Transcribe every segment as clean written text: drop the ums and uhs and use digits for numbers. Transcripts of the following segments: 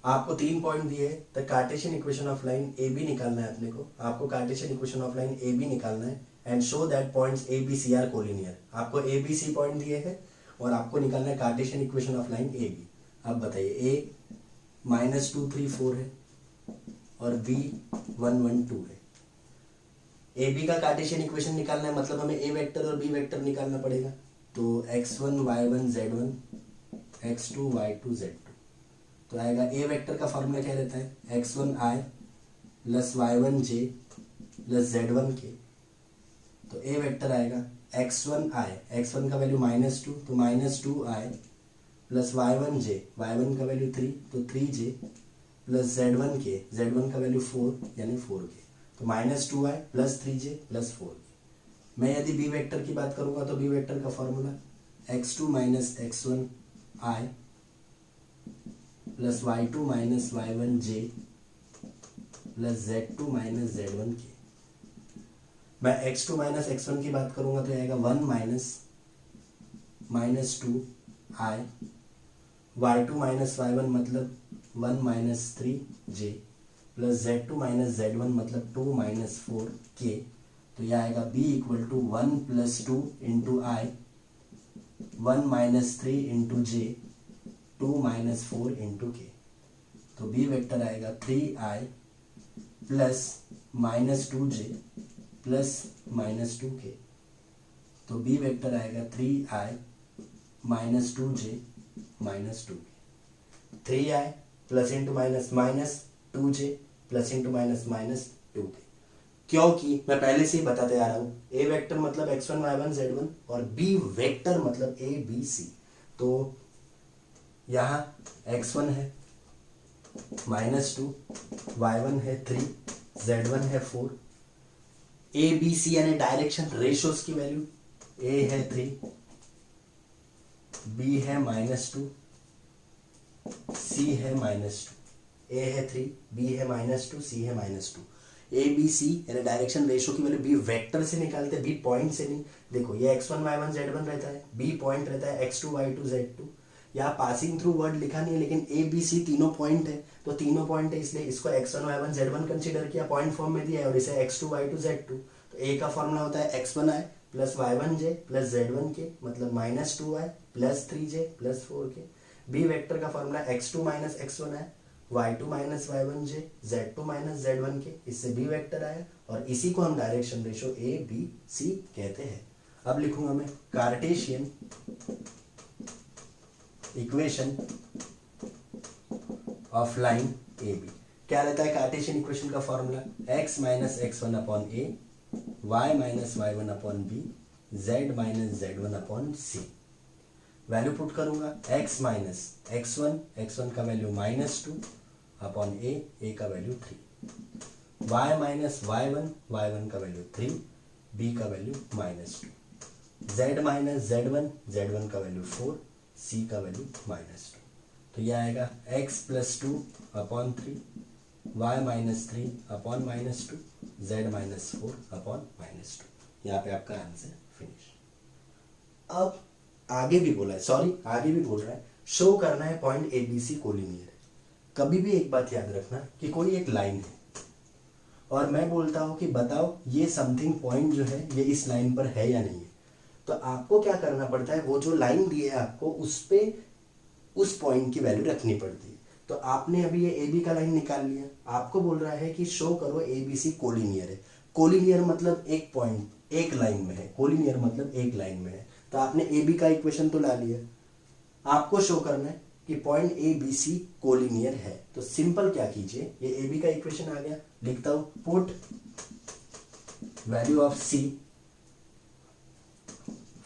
आपको 3 पॉइंट दिए the cartesian equation of line A B निकालना है अपने को। आपको cartesian equation of line A B निकालना है and show that points A B C are collinear. आपको ए बी सी पॉइंट दिए हैं और आपको निकालना है cartesian equation of line A B. अब बताइए ए -2 3 4 है और बी 1 1 2 है। ए बी का कार्टेशियन इक्वेशन निकालना है मतलब हमें ए वेक्टर और बी वेक्टर निकालना पड़ेगा। तो x1 y1 z1 x2 y2 z2 तो आएगा ए वेक्टर का फॉर्मूला क्या रहता है x1 i plus y1 j plus z1 k। तो ए वेक्टर आएगा x1 i, x1 का वैल्यू -2 तो -2i plus y1 j, y1 का वैल्यू 3 तो 3j plus z1 k, z1 का वैल्यू 4 यानी 4k। तो -2i plus 3j plus 4k। मैं यदि बी वेक्टर की बात करूंगा तो बी वेक्टर का formula x2 minus x1 i plus y2 minus y1 j plus z2 minus z1 k। मैं x2 माइनस x1 की बात करूंगा तो आएगा 1 minus 2 i, y2 minus y1 मतलब 1 minus 3j plus z2 minus z1 मतलब 2 minus 4k। तो यह आएगा b equal to 1 plus 2 into i, 1 minus 3 into j, 2 minus 4 into k. तो b वेक्टर आएगा 3i plus -2j plus -2k। तो b vector आएगा 3i -2j -2k। 3i plus into minus -2j plus into minus -2k। क्योंकि मैं पहले से ही बताते आ रहा हूं ए वेक्टर मतलब x1 y1 z1 और b वेक्टर मतलब a b c। तो यहां x1 है -2, y1 है 3, z1 है 4। a b c यानी डायरेक्शन रेशियोज की वैल्यू a है 3, b है -2, c है -2। a है 3, b है -2, c है -2। ए बी सी यानी डायरेक्शन रेशियो की वैल्यू बी वेक्टर से निकालते हैं, बी पॉइंट से नहीं। देखो ये x1 y1 z1 रहता है, बी पॉइंट रहता है x2 y2 z2। यहाँ पासिंग थ्रू वर्ड लिखा नहीं है लेकिन ए बी सी तीनों पॉइंट है। तो तीनों पॉइंट है इसलिए इसको x1 y1 z1 कंसीडर किया, पॉइंट फॉर्म में दिया है और इसे x2 y2 z2। तो ए का फॉर्मूला होता है x1 i plus y1 j plus z1 k मतलब -2i plus 3j plus 4k। B vector का फॉर्मूला x2 माइनस x1 है, y2 minus y1 j, z2 minus z1 के। इससे b वेक्टर आया और इसी को हम direction ratio a b c कहते हैं। अब लिखूंगा मैं cartesian equation of line A B. क्या रहता है कार्टेशियन इक्वेशन का formula x minus x1 upon a, y minus y1 upon b, z minus z1 upon c। Value put करूंगा x माइनस x1 का वैल्यू -2 अपॉन a का value 3, y minus y1 का value 3, b का value -2, z minus z1 का value 4, c का value -2। तो यह आएगा x plus 2 upon 3, y minus 3 upon -2, z minus 4 upon -2। यहाँ पे आपका आंसर फिनिश। अब आगे भी बोला है, आगे भी बोल रहा है शो करना है point A B C collinear है। कभी भी एक बात याद रखना कि कोई एक लाइन है और मैं बोलता हूं कि बताओ ये समथिंग पॉइंट जो है ये इस लाइन पर है या नहीं है। तो आपको क्या करना पड़ता है, वो जो लाइन दी है आपको उस पे उस पॉइंट की वैल्यू रखनी पड़ती है। तो आपने अभी ये ए बी का लाइन निकाल लिया, आपको बोल रहा है कि शो करो ए बी सी कोलिनियर है। कोलिनियर मतलब एक पॉइंट एक लाइन में है, कोलिनियर मतलब एक लाइन में है। तो आपने ए बी का इक्वेशन तो ला लिया, आपको शो करना है कि point A B C collinear है। तो सिंपल क्या कीजिए, ये ए बी का इक्वेशन आ गया, लिखता हूं put value of C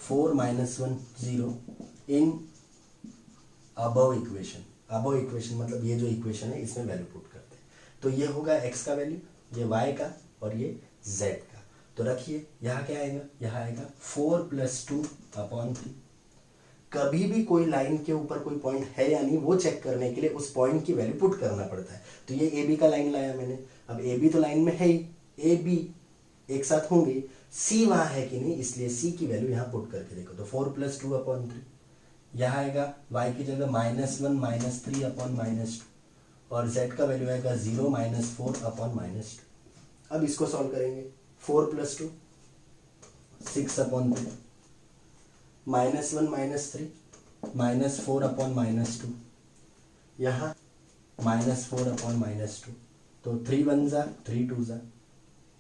4 - 1 0 in above equation. Above equation मतलब ये जो इक्वेशन है इसमें वैल्यू पुट करते हैं। तो ये होगा x का वैल्यू, ये y का और ये z का। तो रखिए यहाँ क्या आएगा, यहाँ आएगा 4 + 2 अपॉन 3। कभी भी कोई लाइन के ऊपर कोई पॉइंट है या नहीं वो चेक करने के लिए उस पॉइंट की वैल्यू पुट करना पड़ता है। तो ये ए बी का लाइन लाया मैंने, अब ए बी तो लाइन में है ही, ए बी एक साथ होंगे, सी वहां है कि नहीं इसलिए सी की वैल्यू यहाँ पुट करके देखो। तो 4 + 2 अपॉन 3, यहाँ आएगा y की जगह -1 - 3 अपॉन -2 और z का वैल्यू आएगा 0 माइनस 4 अपॉन माइनस 2। अब इसको सॉल्व करेंगे, 4 plus 2 6 upon 3, minus 1 minus 3 minus 4 upon minus 2, यहाँ माइनस 4 अपॉन माइनस 2, तो 3 1 जा 3 2 जा,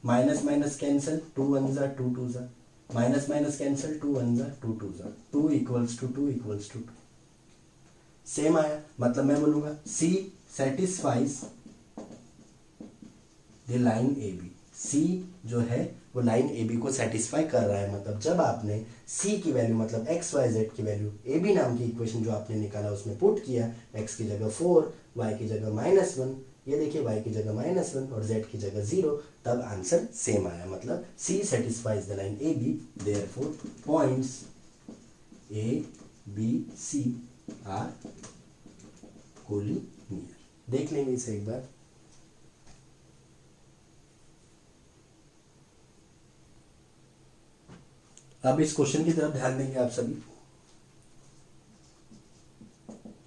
माइनस माइनस कैंसिल, 2 1 जा 2 2 जा, माइनस माइनस कैंसिल, 2 1 जा 2 2 जा, 2 equals to 2 equals to 2। Same आया, मतलब मैं बोलूंगा C satisfies the line AB। C जो है वो लाइन AB को सेटिस्फाई कर रहा है। मतलब जब आपने C की वैल्यू मतलब x y z की वैल्यू AB नाम की इक्वेशन जो आपने निकाला उसमें पुट किया, x की जगह 4, y की जगह -1, ये देखिए y की जगह -1 और z की जगह 0, तब आंसर सेम आया। मतलब C satisfies the line AB, therefore points A B C are collinear. देख लेंगे इसे एक बार। अब इस क्वेश्चन की तरफ ध्यान देंगे आप सभी।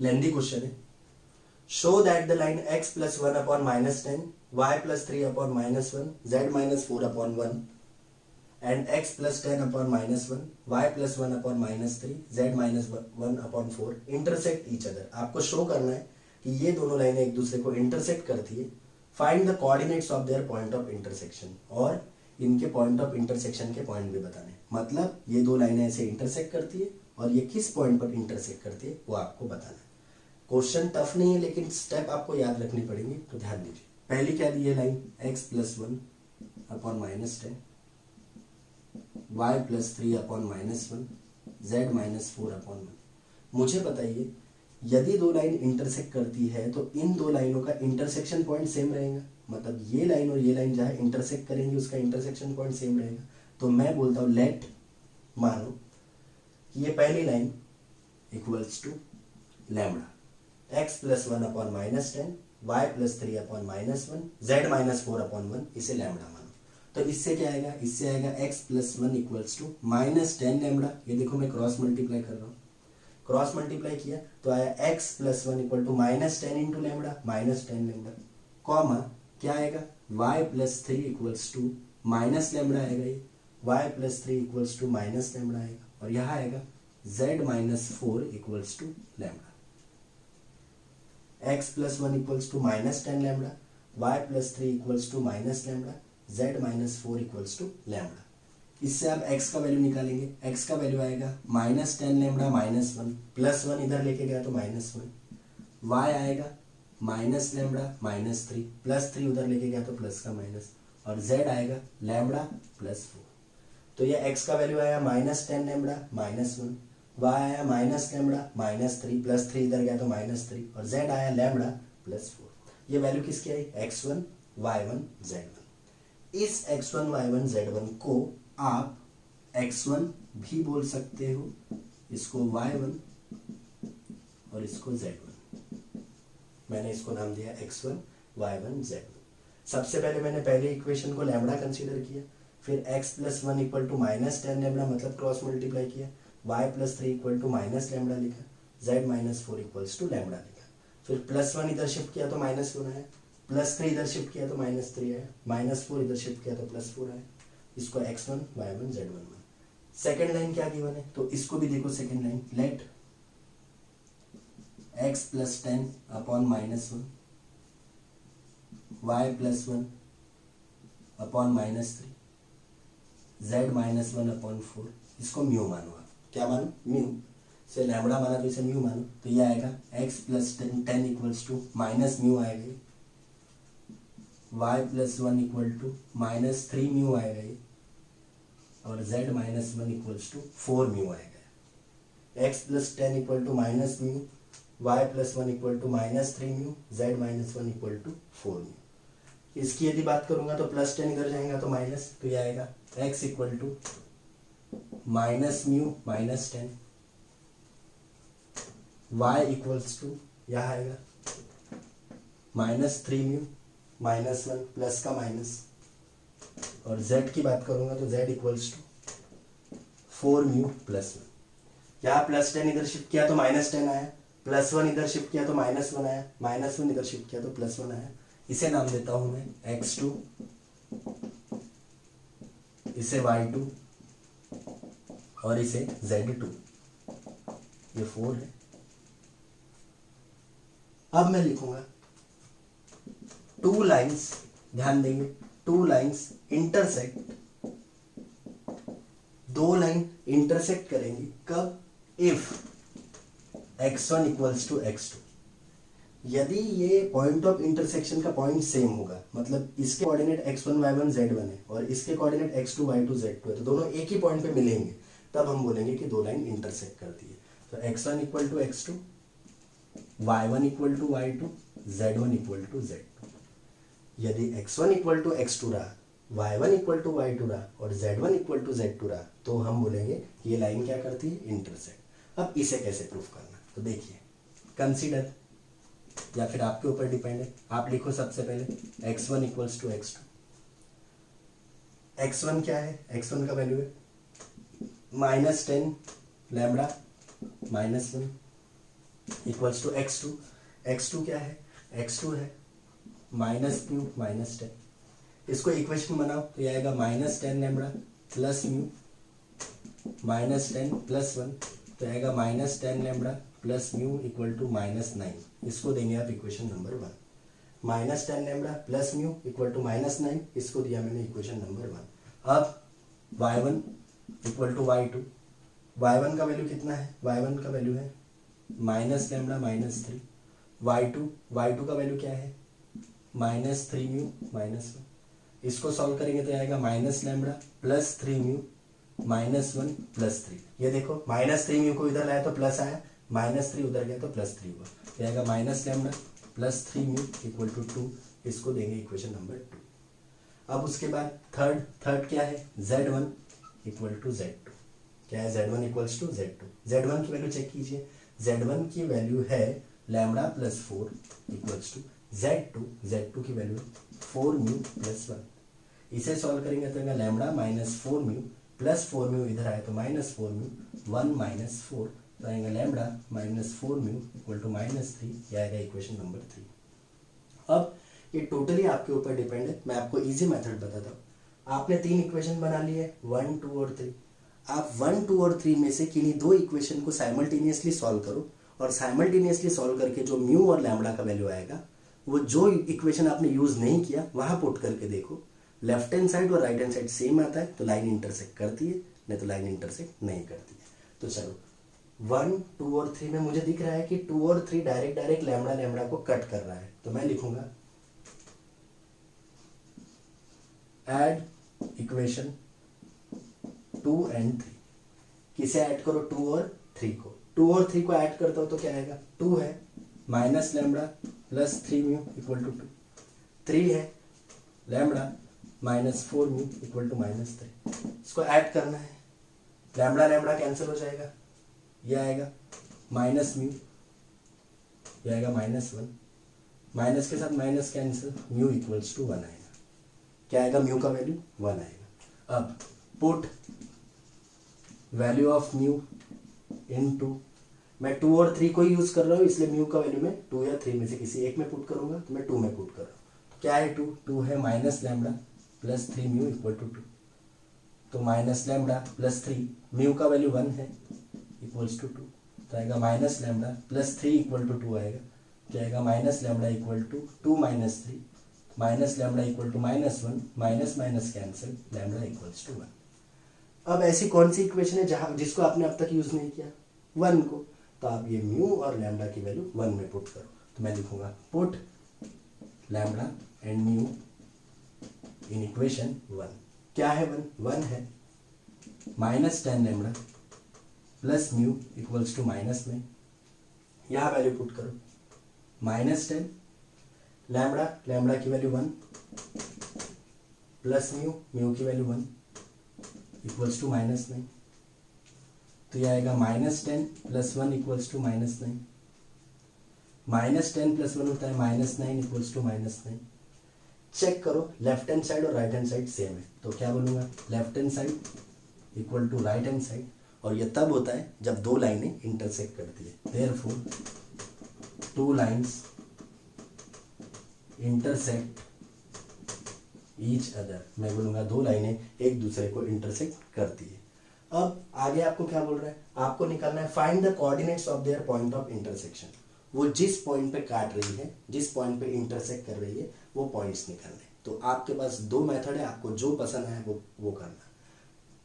लेंथी क्वेश्चन है। Show that the line x plus 1 upon minus 10, y plus 3 upon minus 1, z minus 4 upon 1 and x plus 10 upon minus 1, y plus 1 upon minus 3, z minus 1 upon 4 intersect each other. आपको show करना है कि ये दोनों लाइनें एक दूसरे को इंटरसेक्ट करती है। Find the coordinates of their point of intersection, और इनके पॉइंट ऑफ इंटरसेक्शन के पॉइंट भी बताने। मतलब ये दो लाइनें ऐसे इंटरसेक्ट करती है और ये किस पॉइंट पर इंटरसेक्ट करती है वो आपको बताना है। क्वेश्चन टफ नहीं है लेकिन स्टेप आपको याद रखनी पड़ेंगी, तो ध्यान दीजिए। पहली क्या दी है line, x plus 1 upon minus 10, y plus 3 upon minus 1, z minus 4 upon 1। मुझे बताइए यदि दो लाइन इंटरसेक्ट करती है तो इन दो लाइनों का इंटरसेक्शन पॉइंट सेम रहेगा। मतलब ये लाइन और ये लाइन जहां इंटरसेक्ट करेंगे उसका इंटरसेक्शन पॉइंट सेम रहेगा। तो मैं बोलता हूं लेट, मानो कि ये पहली line equals to lambda x plus 1 upon minus 10, y plus 3 upon minus 1, z minus 4 upon 1, इसे लैम्बडा मानो। तो इससे क्या आएगा, इससे आएगा x plus 1 equals to minus 10 lambda. ये देखो मैं क्रॉस मल्टीप्लाई कर रहा हूँ, क्रॉस मल्टीप्लाई किया तो आया x plus 1 equal to minus 10 into lambda, minus 10 lambda, comma क्या आएगा y plus 3 equals to minus lambda आएगा, ये y plus 3 equals to minus lambda आएगा, और यहाँ आएगा z minus 4 equals to lambda. x plus 1 equals to minus 10 lambda, y plus 3 equals to minus lambda, z minus 4 equals to lambda. इससे आप x का value निकालेंगे, x का value आएगा माइनस 10 लैम्बडा माइनस 1, प्लस 1 इधर लेके गया तो माइनस 1, y आएगा माइनस लैम्बडा माइनस 3, प्लस 3 उधर लेके गया तो प्लस का माइनस, और z आएगा लैम्बडा प्लस 4। तो ये x का वैल्यू आया माइनस 10 लैम्बडा माइनस 1, y आया माइनस लैम्बडा माइनस 3, प्लस 3 इधर गया तो माइनस 3, और z आया लैम्बडा प्लस 4। ये वैल्यू किसकी आई, x1 y1 z1। इस x1 y1 z1 को आप x1 भी बोल सकते हो, इसको y1 और इसको z1। मैंने इसको नाम दिया x1 y1 z1। सबसे पहले मैंने पहले इक्वेशन को लैम्बडा कंसीडर किया, फिर x plus 1 equal to minus 10 lambda मतलब क्रॉस मल्टीप्लाई किया, y plus 3 equal to minus lambda लिखा, z minus 4 equals to lambda लिखा, फिर प्लस 1 इधर शिफ्ट किया तो माइनस 1 आया, प्लस 3 इधर शिफ्ट किया तो माइनस 3 आया, माइनस 4 इधर शिफ्ट किया तो प्लस 4 आया। इसको x1 y1 z1 मान। सेकेंड लाइन क्या गिवन है तो इसको भी देखो, second line late x plus 10 upon minus 1, y plus 1 upon minus 3, z minus 1 upon 4। इसको म्यू मानो, आप क्या मानो, म्यू। से लैम्बडा माना तो इसे म्यू मानो, तो ये आएगा x plus 10 equals to minus mu आएगा, y plus 1 equal to minus 3 mu आएगा ये, और z minus 1 equals to 4 mu आएगा। x plus 10 equal to minus mu, y plus 1 equal to minus 3 mu, z minus 1 equal to 4 mu. इसकी यदि बात करूंगा तो प्लस 10 इधर जाएगा तो माइनस, तो ये आएगा x equal to minus mu minus 10, y equals to यह आएगा माइनस 3 म्यू माइनस 1 प्लस का माइनस, और z की बात करूंगा तो z equals to 4 mu plus 1। यहाँ प्लस 10 इधर शिफ्ट किया तो माइनस 10 आया, +1 इधर शिफ्ट किया तो -1 आया, -1 इधर शिफ्ट किया तो +1 आया। इसे नाम देता हूं मैं x2, इसे y2 और इसे z2। ये 4 है। अब मैं लिखूंगा 2 लाइन्स, ध्यान देंगे 2 लाइन्स इंटरसेक्ट, 2 लाइन इंटरसेक्ट करेंगी कब? If x1 equals to x2। यदि ये पॉइंट ऑफ इंटरसेक्शन का पॉइंट सेम होगा, मतलब इसके कोऑर्डिनेट x1 y1 z1 है और इसके कोऑर्डिनेट x2 y2 z2 है, तो दोनों एक ही पॉइंट पे मिलेंगे, तब हम बोलेंगे कि 2 लाइन इंटरसेक्ट करती है। तो x1 equal to x2, y1 equal to y2, z1 equal to z2। यदि x1 इक्वल टू x2 रहा, y1 इक्वल टू y2 रहा और z1 इक्वल टू z2 रहा, तो हम बोलेंगे कि ये लाइन क्या करती है? इंटरसेक्ट। अब इसे कैसे प्रूफ करना? तो देखिए, कंसीडर, या फिर आपके ऊपर डिपेंड है, आप लिखो सबसे पहले x1 equals to x2। x1 क्या है? x1 का वैल्यू है -10 lambda -1 equals to x2। x2 क्या है? x2 है -μ -10। इसको इक्वेशन बनाओ तो ये आएगा -10 लैम्बडा प्लस म्यू -10 प्लस 1, तो आएगा -10 lambda plus mu equal to -9। इसको देंगे आप equation number 1। -10 lambda plus mu equal to -9, इसको दिया मैंने इक्वेशन नंबर 1। अब y1 equal to y2, y1 का वैल्यू कितना है? y1 का वैल्यू है -λ -3, y2 का वैल्यू क्या है? -3μ -1। इसको सॉल्व करेंगे तो आएगा -λ प्लस 3μ -1 प्लस 3। ये देखो -3μ को इधर लाया तो प्लस आया, -3 उधर गया तो +3 हुआ, तो आएगा -λ प्लस 3μ इक्वल टू 2। इसको देंगे इक्वेशन नंबर 2। अब उसके बाद थर्ड क्या है? z1 equal to z2। क्या है? z1 equals to z2। z1 की वैल्यू चेक कीजिए, z1 की वैल्यू है λ प्लस 4 इक्वल्स टू z2 की वैल्यू 4μ प्लस 1। इसे सॉल्व करेंगे तो लैम्बडा -4μ प्लस 4μ इधर आया तो -4μ 1 -4, तो आएगा लैम्बडा -4μ इक्वल टू -3। यह आएगा इक्वेशन नंबर 3। अब ये टोटली आपके ऊपर डिपेंड है। मैं आपको इजी मेथड बताता हूँ। आपने 3 इक्वेशन बना लिए 1, 2 और 3। आप 1, 2 और 3 में से किन्हीं 2 इक्वेशन को साइमल्टेनियसली सॉल्व करो और साइमल्टेनियसली सॉल्व करके जो म्यू और लैम्बडा का वैल्यू आएगा, वो जो इक्वेशन आपने यूज नहीं किया वहां पुट करके देखो। लेफ्ट हैंड साइड और राइट हैंड साइड सेम आता है तो लाइन इंटरसेक्ट करती है, नहीं तो लाइन इंटरसेक्ट नहीं करती है। तो चलो 1, 2 और 3 में मुझे दिख रहा है कि 2 और 3 डायरेक्ट लैम्बडा को कट कर रहा है, तो मैं लिखूंगा ऐड इक्वेशन 2 and 3। किसे ऐड करो? 2 और 3 को। 2 और 3 को ऐड करता हो तो क्या आएगा? 2 है -λ प्लस 3μ इक्वल टू 2, 3 है लैम्बडा -4μ इक्वल टू -3। इसको ऐड करना है, लैम्बडा कैंसिल हो जाएगा, ये आएगा -μ, ये आएगा -1, माइनस के साथ minus cancel, mu equals to 1 आएगा। क्या आएगा? म्यू का वैल्यू 1 आएगा। अब पुट वैल्यू ऑफ म्यू इन 2। मैं 2 और 3 को ही यूज कर रहा हूँ, इसलिए म्यू का वैल्यू मैं 2 या 3 में से किसी एक में पुट करूंगा, तो मैं 2 में पुट कर रहा हूँ। तो क्या है? 2 है -λ प्लस 3μ इक्वल टू 2, तो -λ प्लस 3, म्यू का वैल्यू 1 है इक्वल्स टू 2, तो आएगा -λ प्लस 3 इक्वल टू 2 आएगा। क्या आएगा? -λ equal to 2 - 3, -λ equal to -1, minus cancel, lambda equals to 1। अब ऐसी कौन सी इक्वेशन है जिसको आपने अब तक यूज नहीं किया? 1 को। तो आप ये म्यू और लैम्बडा की वैल्यू 1 में पुट करो। तो मैं लिखूंगा put lambda and mu in equation 1। क्या है 1 है -10 lambda plus mu equals to minus में, यहाँ वैल्यू पुट करो -10 लैम्बडा की वैल्यू 1 प्लस म्यू की वैल्यू 1 इक्वल्स टू -9, तो यह आएगा -10 प्लस 1 इक्वल्स टू -9, -10 प्लस 1 होता है -9 इक्वल्स टू -9। चेक करो लेफ्ट हैंड साइड और राइट हैंड साइड सेम है, तो क्या बोलूंगा? Left hand side equal to right hand side, और ये तब होता है जब 2 लाइनें इंटरसेक्ट करती है। Therefore two lines intersect each other, मैं बोलूँगा दो लाइनें एक दूसरे को इंटरसेक्ट करती है। अब आगे आपको क्या बोल रहा है, आपको निकालना है find the coordinates of their point of intersection. वो जिस पॉइंट पे काट रही है, जिस पॉइंट पे इंटरसेक्ट कर रही है, वो पॉइंट्स निकालने। तो आपके पास दो मेथड है, आपको जो पसंद है वो करना।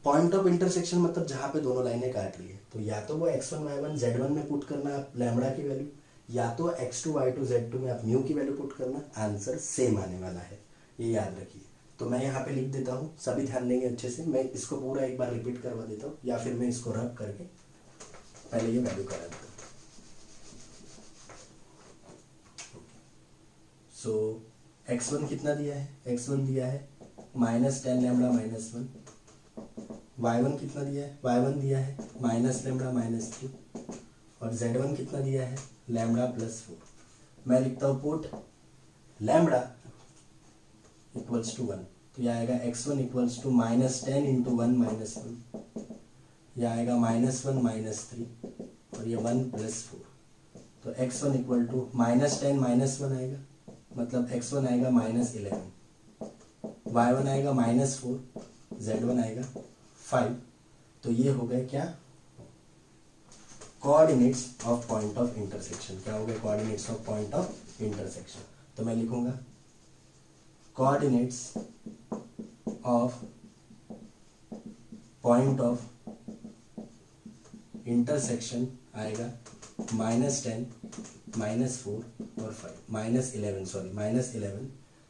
पॉइंट ऑफ इंटरसेक्शन मतलब जहां पे दोनों लाइनें काट रही है, तो या तो वो x1 y1 z1 में पुट करना आप लैम्बडा की वैल्यू, या तो x2 y2 z2 में आप म्यू की वैल्यू पुट करना, आंसर सेम आने वाला है, ये याद रखिए। तो मैं यहाँ पे लिख देता हूँ, सभी ध्यान देंगे अच्छे से। मैं इसको पूरा एक बार रिपीट करवा देता हूँ, या फिर मैं इसको रब करके पहले ये वैल्यू करा देता हूँ। सो x1 कितना दिया है, x1 दिया है -10 लैम्बडा -1, y1 कितना दिया है, y1 दिया है -λ -3, और z1 कितना दिया है लैम्बडा +4। मैं लिखता हूँ पुट लैम्बडा इक्वल्स टू 1, तो यह आएगा x1 इक्वल्स टू -10 इंटू 1 -1, यह आएगा -1 -3, और ये 1 + 4। तो x1 इक्वल टू -10 -1 आएगा, मतलब x1 आएगा -11, y1 आएगा -4, z1 आएगा 5। तो ये हो गए क्या, coordinates of point of intersection. क्या हो गए, coordinates of point of intersection. तो मैं लिखूंगा coordinates of point of intersection आएगा -10 -4 और 5, -11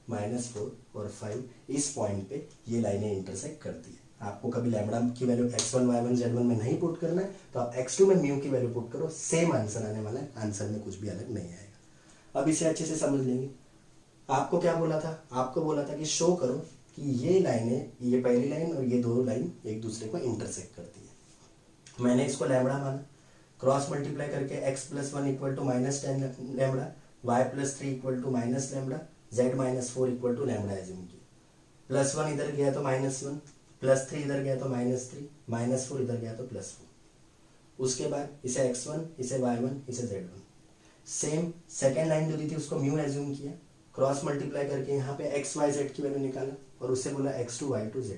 -4 और 5। इस पॉइंट पे ये लाइनें इंटरसेक्ट करती है। आपको कभी लैम्बडा की वैल्यू x1 y1 z1 में नहीं पुट करना है, तो आप x2 में म्यू की वैल्यू पुट करो, सेम आंसर आने वाला है, आंसर में कुछ भी अलग नहीं आएगा। अब इसे अच्छे से समझ लेंगे। आपको क्या बोला था, आपको बोला था कि शो करो कि ये लाइनें, ये पहली लाइन और ये दोनों लाइन एक दूसरे को इंटरसेक्ट करती है। मैंने इसको लैम्बडा माना, क्रॉस मल्टीप्लाई करके x + 1 equal to -10 lambda, y + 3 equal to -λ, z - 4 equal to lambda assume किया। +1 इधर गया तो -1, +3 इधर गया तो -3, -4 इधर गया तो +4। उसके बाद इसे x1, इसे y1, इसे z1। सेम सेकेंड लाइन जो दी थी उसको म्यू एज्यूम किया, क्रॉस मल्टीप्लाई करके यहाँ पे x y z की वैल्यू निकाला, और उससे बोला x2 y2 z।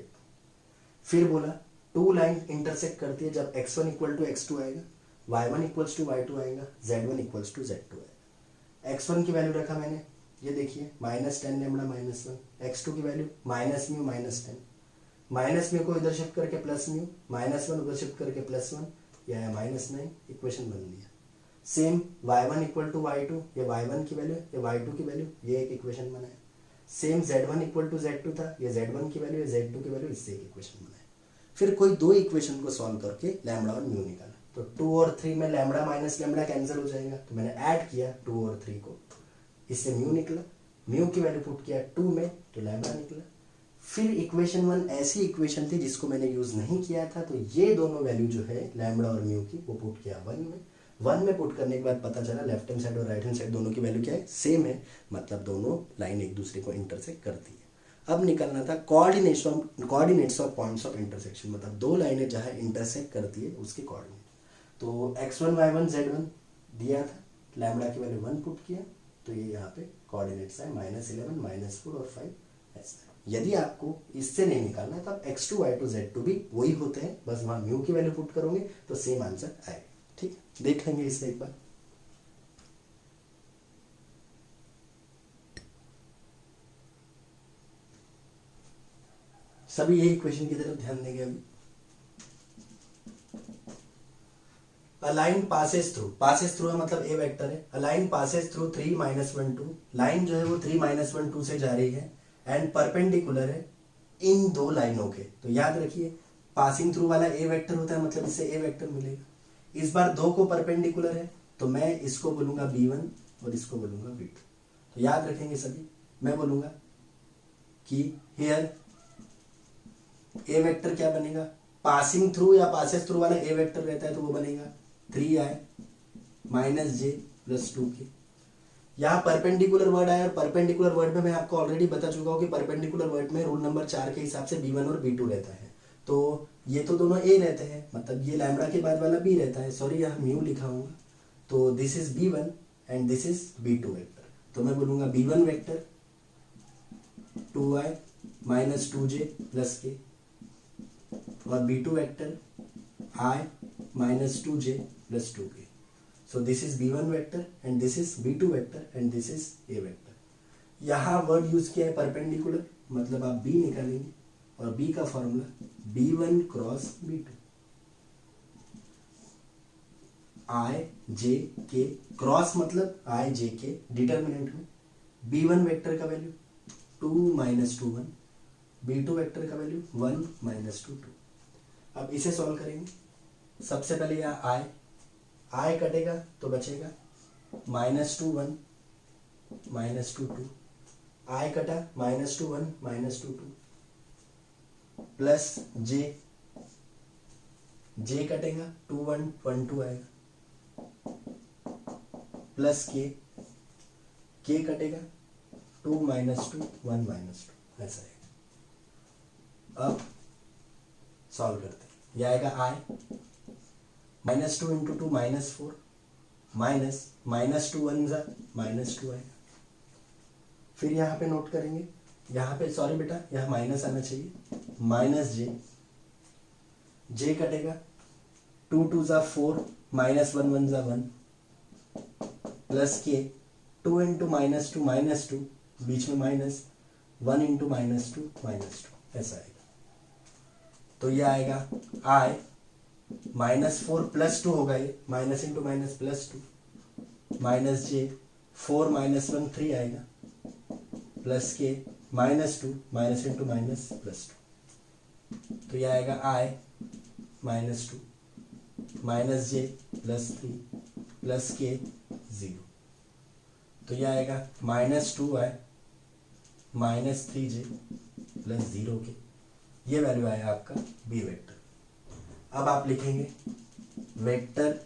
फिर बोला टू लाइन इंटरसेक्ट करती है जब x1 इक्वल टू x2 आएगा, y1 इक्वल्स टू y2 आएगा, z1 इक्वल्स टू z2 आएगा। x1 की वैल्यू रखा मैंने, ये देखिए -10 लैम्बडा -1, x2 की वैल्यू -μ -10, -μ को इधर शिफ्ट करके +μ, -1 उधर शिफ्ट करके +1, यह है -9, इक्वेशन बन गया। Same y1 equal to y2, ये y1 की वैल्यू, ये y2 की वैल्यू, ये एक इक्वेशन बनाया। Same z1 equal to z2 था, ये z1 की वैल्यू, ये z2 की वैल्यू, इससे एक इक्वेशन बनाया। फिर कोई दो इक्वेशन को सॉल्व करके लैम्बडा और म्यू निकाला। तो 2 और 3 में लैम्बडा माइनस लैम्बडा कैंसिल हो जाएगा, तो मैंने ऐड किया 2 और 3 को, इससे म्यू निकला। म्यू की वैल्यू पुट किया 2 में तो लैम्बडा निकला। फिर इक्वेशन 1 ऐसी इक्वेशन थी जिसको मैंने यूज नहीं किया था, तो ये दोनों वैल्यू जो है लैम्बडा और म्यू की, वो पुट किया 1 में पुट करने के बाद पता चला लेफ्ट हैंड साइड और राइट हैंड साइड दोनों की वैल्यू क्या है, सेम है, मतलब दोनों लाइन एक दूसरे को इंटरसेक्ट करती है। अब निकलना था coordinates of points of intersection, मतलब दो लाइनें जहां इंटरसेक्ट करती है उसके कोऑर्डिनेट। तो x1 y1 z1 दिया था, लैम्बडा की वैल्यू 1 पुट किया, तो ये यहाँ पे कोऑर्डिनेट्स है -11 -4 और 5 ऐसा। यदि आपको इससे नहीं निकालना है तो आप x2 y2 z2 भी वही होते हैं, बस वहां म्यू की वैल्यू पुट करोगे तो सेम आंसर आएगा। ठीक है, देख लेंगे इसे एक बार। सभी यही इक्वेशन की तरफ ध्यान देंगे। अभी A line passes through है मतलब ए वेक्टर है। A line passes through 3 - 1 2, line जो है वो 3 - 1 2 से जा रही है एंड परपेंडिकुलर है इन दो लाइनों के। तो याद रखिए पासिंग थ्रू वाला ए वेक्टर होता है, मतलब इससे ए वेक्टर मिलेगा। इस बार दो को परपेंडिकुलर है तो मैं इसको बोलूंगा b1 और इसको बोलूंगा b2। तो याद रखेंगे सभी, मैं बोलूंगा कि हियर ए वेक्टर क्या बनेगा, पासिंग थ्रू या पासेस थ्रू वाला ए वेक्टर रहता है तो वो बनेगा 3i -j + 2k। यहाँ परपेंडिकुलर वर्ड आया, और परपेंडिकुलर वर्ड में मैं आपको ऑलरेडी बता चुका हूँ कि परपेंडिकुलर वर्ड में रूल नंबर 4 के हिसाब से b1 और b2 रहता है। तो ये तो दोनों a रहते हैं, मतलब ये लैम्बडा के बाद वाला b रहता है, सॉरी यहाँ म्यू लिखा होगा, तो this is b1 and this is b2 vector. तो मैं बोलूंगा b1 vector 2i minus 2j plus के, और b2 vector i minus 2j plus 2k। So this is b1 vector and this is b2 vector and this is a vector. यहाँ word use किया है perpendicular, मतलब आप b निकालेंगे और b का formula b1 cross b2, i j k cross मतलब i j k, determinant में b1 वेक्टर का वैल्यू 2 माइनस 2 1, b2 वेक्टर का वैल्यू 1 माइनस 2 2। अब इसे सॉल्व करेंगे। सबसे पहले यहाँ i कटेगा तो बचेगा माइनस 2 1 माइनस 2 2, i कटा माइनस 2 1 माइनस 2 2 प्लस j कटेगा 2 1 1 2 आएगा, प्लस k कटेगा 2 माइनस 2 1 माइनस 2, ऐसा है। अब सॉल्व करते हैं। यह आएगा i minus 2 into 2 minus 4 minus minus 2 1 जा माइनस 2 आएगा। फिर यहाँ पे नोट करेंगे, यहाँ पे सॉरी बेटा यहाँ माइनस आना चाहिए, माइनस j कटेगा 2 2 जा 4 माइनस 1 1 जा 1 plus k 2 into minus 2 minus 2, बीच में माइनस 1 इंटू माइनस 2 माइनस 2, ऐसा आएगा। तो ये आएगा i माइनस 4 प्लस 2 होगा, ये minus into minus plus 2 minus j 4 minus 1 3 आएगा, प्लस के minus 2 minus into minus plus 2। तो यह आएगा i minus 2 minus j plus 3 plus के 0। तो यह आएगा minus 2i minus 3j plus 0 के, ये वैल्यू आया आपका b वेक्टर। अब आप लिखेंगे vector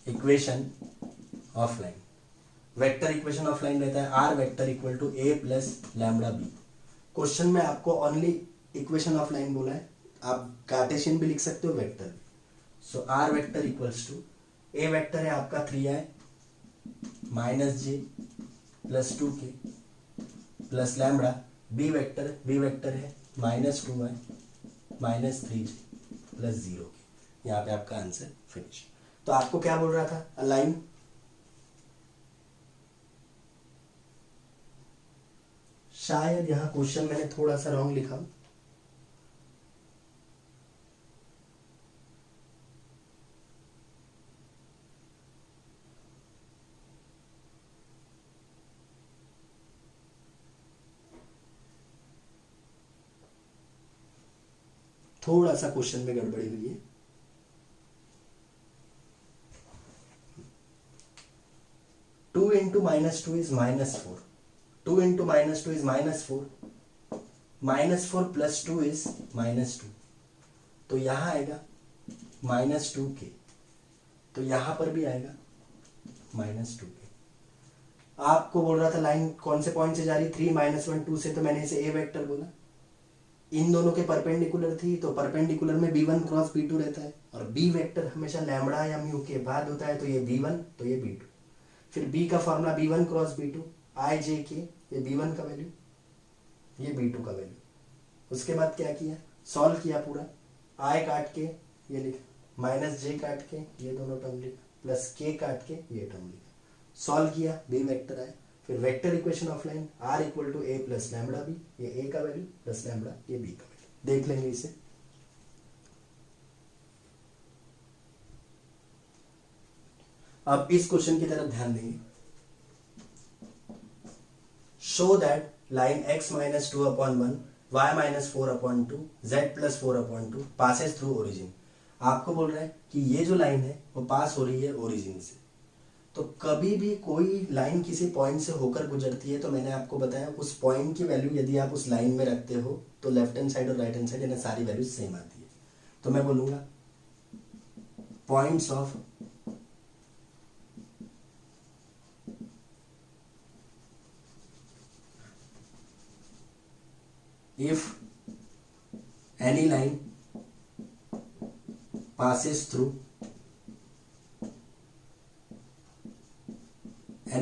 equation of line. Vector equation of line रहता है r vector equal to a plus lambda b. Question में आपको ओनली इक्वेशन ऑफ लाइन बोला है, आप कार्टेशियन भी लिख सकते हो, वेक्टर भी। So R vector equals to, A vector है आपका 3i minus J plus 2k plus lambda, B vector है minus 2i minus 3j plus 0k। यहाँ पे आपका आंसर फिनिश। तो आपको क्या बोल रहा था, अलाइन शायद यहाँ क्वेश्चन मैंने थोड़ा सा रॉन्ग लिखा, थोड़ा सा क्वेश्चन में गड़बड़ी हुई है। Two into minus 2 is minus 4, 2 into minus 2 is minus 4, minus 4 plus 2 is minus 2। तो यहां आएगा माइनस 2k, तो यहां पर भी आएगा माइनस 2k। आपको बोल रहा था लाइन कौन से पॉइंट से जा रही, 3 माइनस 1 2 से, तो मैंने इसे ए वेक्टर बोला। इन दोनों के परपेंडिकुलर थी, तो परपेंडिकुलर में b1 क्रॉस b2 रहता है, और b वेक्टर हमेशा लैम्बडा या म्यू के बाद होता है, तो ये b1 तो ये b2। फिर b का formula b1 cross b2 i j k, ये b1 का वैल्यू ये b2 का वैल्यू। उसके बाद क्या किया, सॉल्व किया पूरा, i काट के ये लिखा, माइनस j काट के ये दोनों टर्म लिखा, प्लस k काट के ये टर्म लिखा, सॉल्व किया, b वेक्टर आया। फिर vector equation of line r equal to a plus lambda b, ये a का वैल्यू प्लस लैम्बडा ये b का वैल्यू। देख लेंगे इसे। अब इस क्वेश्चन की तरफ ध्यान देंगे। Show that line x minus 2/1 y minus 4/2 z plus 4/2 passes through origin. आपको बोल रहा है कि ये जो लाइन है वो पास हो रही है ओरिजिन से। तो कभी भी कोई लाइन किसी पॉइंट से होकर गुजरती है, तो मैंने आपको बताया उस पॉइंट की वैल्यू यदि आप उस लाइन में रखते हो तो लेफ्ट हैंड साइड और राइट हैंड साइड यानी सारी वैल्यूज सेम आती है। तो मैं बोलूंगा points of if any line passes through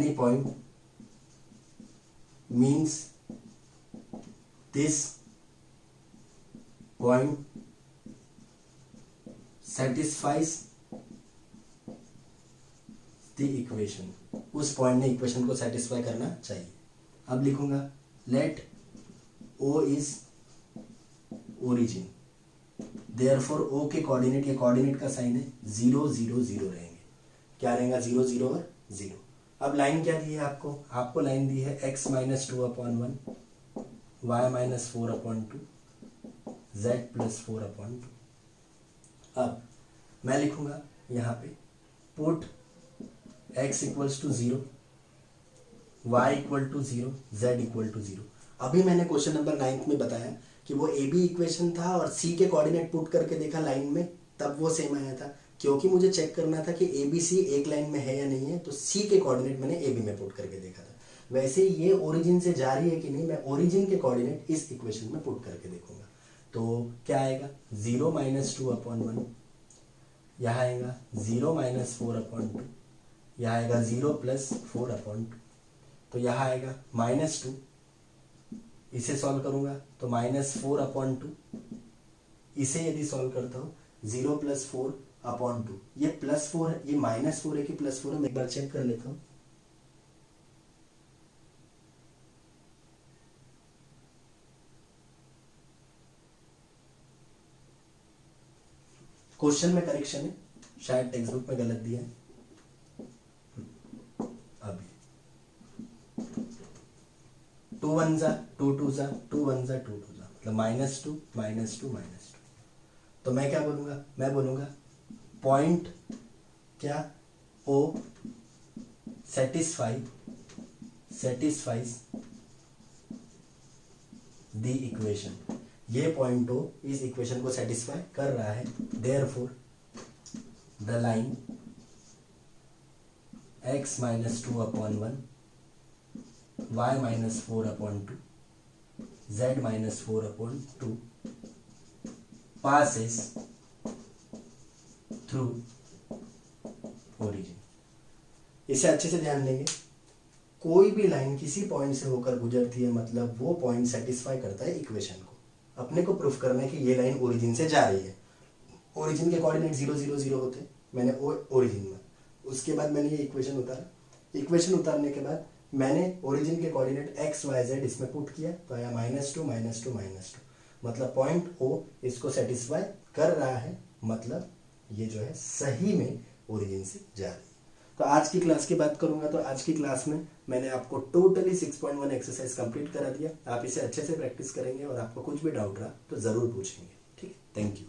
any point means this point satisfies the equation. उस पॉइंट ने इक्वेशन को सेटिस्फाई करना चाहिए. अब लिखूंगा let O is origin. Therefore O के कोऑर्डिनेट, ये कोऑर्डिनेट का साइन है 0 0 0 रहेंगे. क्या रहेगा 0 0 और 0. अब लाइन क्या दी है आपको? आपको लाइन दी है x minus 2/1 y minus 4/2 z plus 4/2. अब मैं लिखूंगा यहाँ पे put x equals to 0, y equal to 0, z equal to 0. अभी मैंने क्वेश्चन नंबर 9 में बताया कि वो ए बी इक्वेशन था और सी के कोऑर्डिनेट पुट करके देखा लाइन में, तब वो सेम आया था. क्योंकि मुझे चेक करना था कि ए बी सी एक लाइन में है या नहीं है, तो सी के कोऑर्डिनेट मैंने ए बी में पुट करके देखा था. वैसे ये ओरिजिन से जा रही है कि नहीं, मैं ओरिजिन के कोऑर्डिनेट इस इक्वेशन में पुट करके देखूंगा. तो क्या आएगा 0 माइनस 2/1, यहाँ आएगा 0 माइनस 4/2, यहाँ आएगा 0 प्लस 4/2. तो यहाँ आएगा -2. इसे सॉल्व करूंगा तो -4/2. इसे यदि सॉल्व करता हूँ 0 प्लस 4/2, ये +4 है, ये -4 है कि +4 है, मैं एक बार चेक कर लेता हूँ. क्वेश्चन में करेक्शन है, शायद टेक्स्ट बुक में गलत दिया है. अभी 2 1 जा 2 2 जा 2 1 जा 2 2 जा, मतलब -2 -2 -2. तो मैं क्या बोलूंगा? मैं बोलूंगा पॉइंट क्या O satisfies द इक्वेशन. ये पॉइंट O इस इक्वेशन को सेटिस्फाई कर रहा है. Therefore the line x minus 2/1 y minus 4/2 z minus 4/2 passes through origin. इसे अच्छे से ध्यान देंगे. कोई भी लाइन किसी पॉइंट से होकर गुजरती है, मतलब वो पॉइंट सेटिस्फाई करता है इक्वेशन को. अपने को प्रूफ करना है कि ये लाइन ओरिजिन से जा रही है. ओरिजिन के कोऑर्डिनेट 0 0 0 होते हैं, मैंने ओरिजिन में. उसके बाद मैंने ये इक्वेशन उतारा. इक्वेशन उतारने के बाद मैंने ओरिजिन के कोऑर्डिनेट x y z इसमें पुट किया, तो आया -2 -2 -2. मतलब पॉइंट O इसको सेटिस्फाई कर रहा है, मतलब ये जो है सही में ओरिजिन से जा रही है. तो आज की क्लास की बात करूंगा तो आज की क्लास में मैंने आपको टोटली 6.1 एक्सरसाइज कंप्लीट करा दिया. आप इसे अच्छे से प्रैक्टिस करेंगे और आपको कुछ भी डाउट रहा तो जरूर पूछेंगे. ठीक है, थैंक यू.